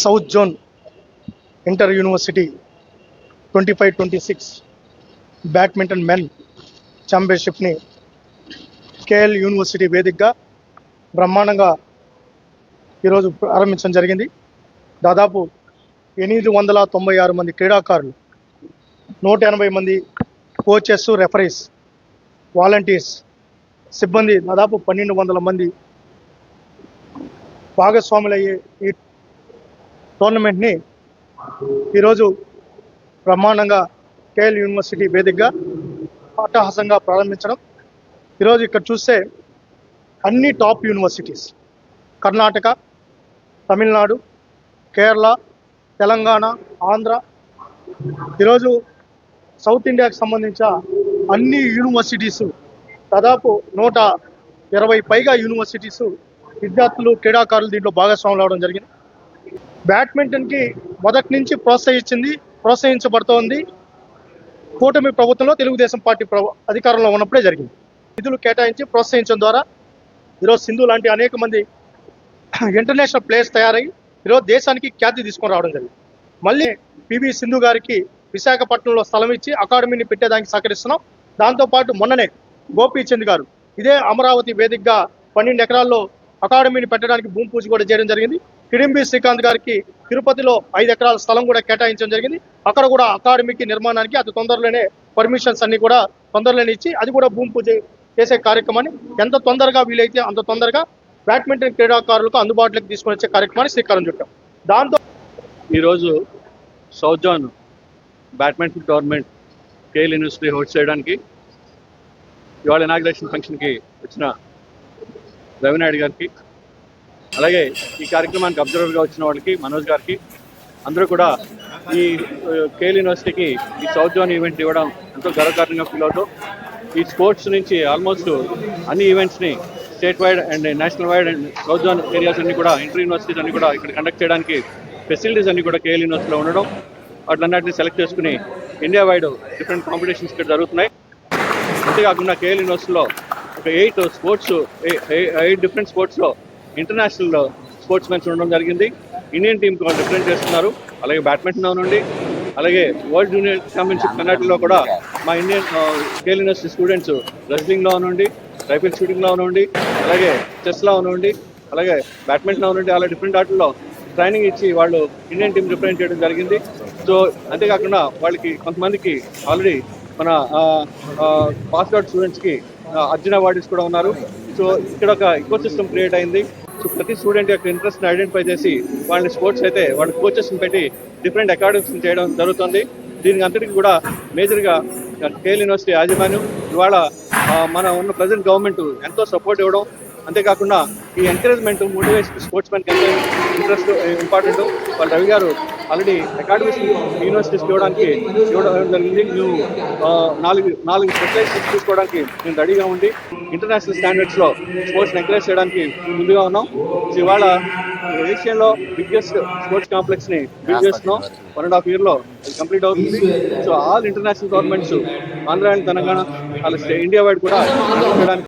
South zone inter university 25-26 badminton men ఛాంపియన్షిప్ని KL university వేదికగా బ్రహ్మాండంగా ఈరోజు ప్రారంభించడం జరిగింది. దాదాపు 896 మంది క్రీడాకారులు, 180 మంది కోచెస్, రెఫరీస్, వాలంటీర్స్, సిబ్బంది, దాదాపు 1200 మంది భాగస్వాములయ్యే ఈ టోర్నమెంట్ని ఈరోజు బ్రహ్మాండంగా కేఎల్ యూనివర్సిటీ వేదికగా అట్టహాసంగా ప్రారంభించడం. ఈరోజు ఇక్కడ చూస్తే అన్ని టాప్ యూనివర్సిటీస్, కర్ణాటక, తమిళనాడు, కేరళ, తెలంగాణ, ఆంధ్ర, ఈరోజు సౌత్ ఇండియాకి సంబంధించిన అన్ని యూనివర్సిటీసు, దాదాపు 120 పైగా యూనివర్సిటీసు విద్యార్థులు, క్రీడాకారులు దీంట్లో భాగస్వాములు అవడం జరిగింది. బ్యాడ్మింటన్కి మొదటి నుంచి ప్రోత్సహించబడుతోంది కూటమి ప్రభుత్వంలో తెలుగుదేశం పార్టీ అధికారంలో ఉన్నప్పుడే జరిగింది. నిధులు కేటాయించి ప్రోత్సహించడం ద్వారా ఈరోజు సింధు లాంటి అనేక మంది ఇంటర్నేషనల్ ప్లేయర్స్ తయారై ఈరోజు దేశానికి ఖ్యాతి తీసుకొని రావడం జరిగింది. మళ్ళీ పివి సింధు గారికి విశాఖపట్నంలో స్థలం ఇచ్చి అకాడమీని పెట్టేదానికి సహకరిస్తున్నాం. దాంతోపాటు మొన్ననే గోపీచంద్ గారు ఇదే అమరావతి వేదికగా 12 ఎకరాల్లో అకాడమీని పెట్టడానికి భూమి పూజ కూడా చేయడం జరిగింది. కిడింబి శ్రీకాంత్ గారికి తిరుపతిలో 5 ఎకరాల స్థలం కూడా కేటాయించడం జరిగింది. అక్కడ కూడా అకాడమీకి నిర్మాణానికి అతి తొందరలోనే పర్మిషన్స్ అన్ని కూడా తొందరలోనే ఇచ్చి అది కూడా భూమి పూజ చేసే కార్యక్రమాన్ని ఎంత తొందరగా వీలైతే అంత తొందరగా బ్యాడ్మింటన్ క్రీడాకారులకు అందుబాటులోకి తీసుకొని వచ్చే కార్యక్రమాన్ని శ్రీకారం చుట్టాం. దాంతో ఈరోజు south zone badminton tournament KL university host చేయడానికి ఇవాళ ఇనాగ్రేషన్ ఫంక్షన్కి వచ్చిన రవినాయుడు గారికి, అలాగే ఈ కార్యక్రమానికి అబ్జర్వర్గా వచ్చిన వాళ్ళకి, మనోజ్ గారికి, అందరూ కూడా ఈ కేఎల్ యూనివర్సిటీకి ఈ సౌత్ జోన్ ఈవెంట్ ఇవ్వడం ఎంతో గర్వకారణంగా ఫీల్ అవుతూ ఈ స్పోర్ట్స్ నుంచి ఆల్మోస్ట్ అన్ని ఈవెంట్స్ని state wide and national wide and south zone areas అన్ని కూడా, ఇంటర్ యూనివర్సిటీస్ అన్ని కూడా ఇక్కడ కండక్ట్ చేయడానికి ఫెసిలిటీస్ అన్ని కూడా కేఎల్ యూనివర్సిటీలో ఉండడం, వాటిలన్నింటినీ సెలెక్ట్ చేసుకుని ఇండియా వైడ్ డిఫరెంట్ కాంపిటీషన్స్ ఇక్కడ జరుగుతున్నాయి. అంతేకాకుండా కేఎల్ యూనివర్సిటీలో ఒక 8 డిఫరెంట్ స్పోర్ట్స్లో ఇంటర్నేషనల్ స్పోర్ట్స్ మెన్స్ ఉండడం జరిగింది. ఇండియన్ టీంకి వాళ్ళు రిప్రజెంట్ చేస్తున్నారు. అలాగే బ్యాడ్మింటన్ అవనండి, అలాగే వరల్డ్ జూనియర్ ఛాంపియన్షిప్ కర్ణాటకలో కూడా మా ఇండియన్ కేఎల్ యూనివర్సిటీ స్టూడెంట్స్ రెస్లింగ్లో అవనండి, రైఫిల్ షూటింగ్లో అవనండి, అలాగే చెస్లో అవనండి, అలాగే బ్యాడ్మింటన్ అవనండి, అలా డిఫరెంట్ ఆటల్లో ట్రైనింగ్ ఇచ్చి వాళ్ళు ఇండియన్ టీం రిప్రజెంట్ చేయడం జరిగింది. సో అంతేకాకుండా వాళ్ళకి కొంతమందికి ఆల్రెడీ మన పాస్ అవుట్ స్టూడెంట్స్కి అర్జున అవార్డ్స్ కూడా ఉన్నారు. సో ఇక్కడ ఒక ఈకో సిస్టమ్ క్రియేట్ అయింది. సో ప్రతి స్టూడెంట్ యొక్క ఇంట్రెస్ట్ని ఐడెంటిఫై చేసి వాళ్ళని స్పోర్ట్స్ అయితే వాళ్ళ కోచెస్ని పెట్టి డిఫరెంట్ అకాడమీస్ని చేయడం జరుగుతుంది. దీనికి అంతటికి కూడా మేజర్గా కేఎల్ యూనివర్సిటీ యాజమాన్యం ఇవాళ మన ఉన్న ప్రజెంట్ గవర్నమెంట్ ఎంతో సపోర్ట్ ఇవ్వడం, అంతేకాకుండా ఈ ఎంకరేజ్మెంట్, మోటివేషన్ స్పోర్ట్స్ మెన్కి ఎంతో ఇంట్రెస్ట్ ఇంపార్టెంట్. వాళ్ళ రవి గారు ఆల్రెడీ అకాడమీస్ యూనివర్సిటీస్కి ఇవ్వడం జరిగింది. మేము 4 స్పెషలైజేషన్స్ తీసుకోవడానికి మేము రెడీగా ఉండి ఇంటర్నేషనల్ స్టాండర్డ్స్లో స్పోర్ట్స్ని ఎంకరేజ్ చేయడానికి ముందుగా ఉన్నాం. ఇవాళ ఏషియాలో బిగ్గెస్ట్ స్పోర్ట్స్ కాంప్లెక్స్ని బిల్డ్ చేస్తున్నాం. 1.5 yearలో అది కంప్లీట్ అవుతుంది. So all international tournaments Andhra and Telangana, అలాగే ఇండియా వైడ్ కూడా చేయడానికి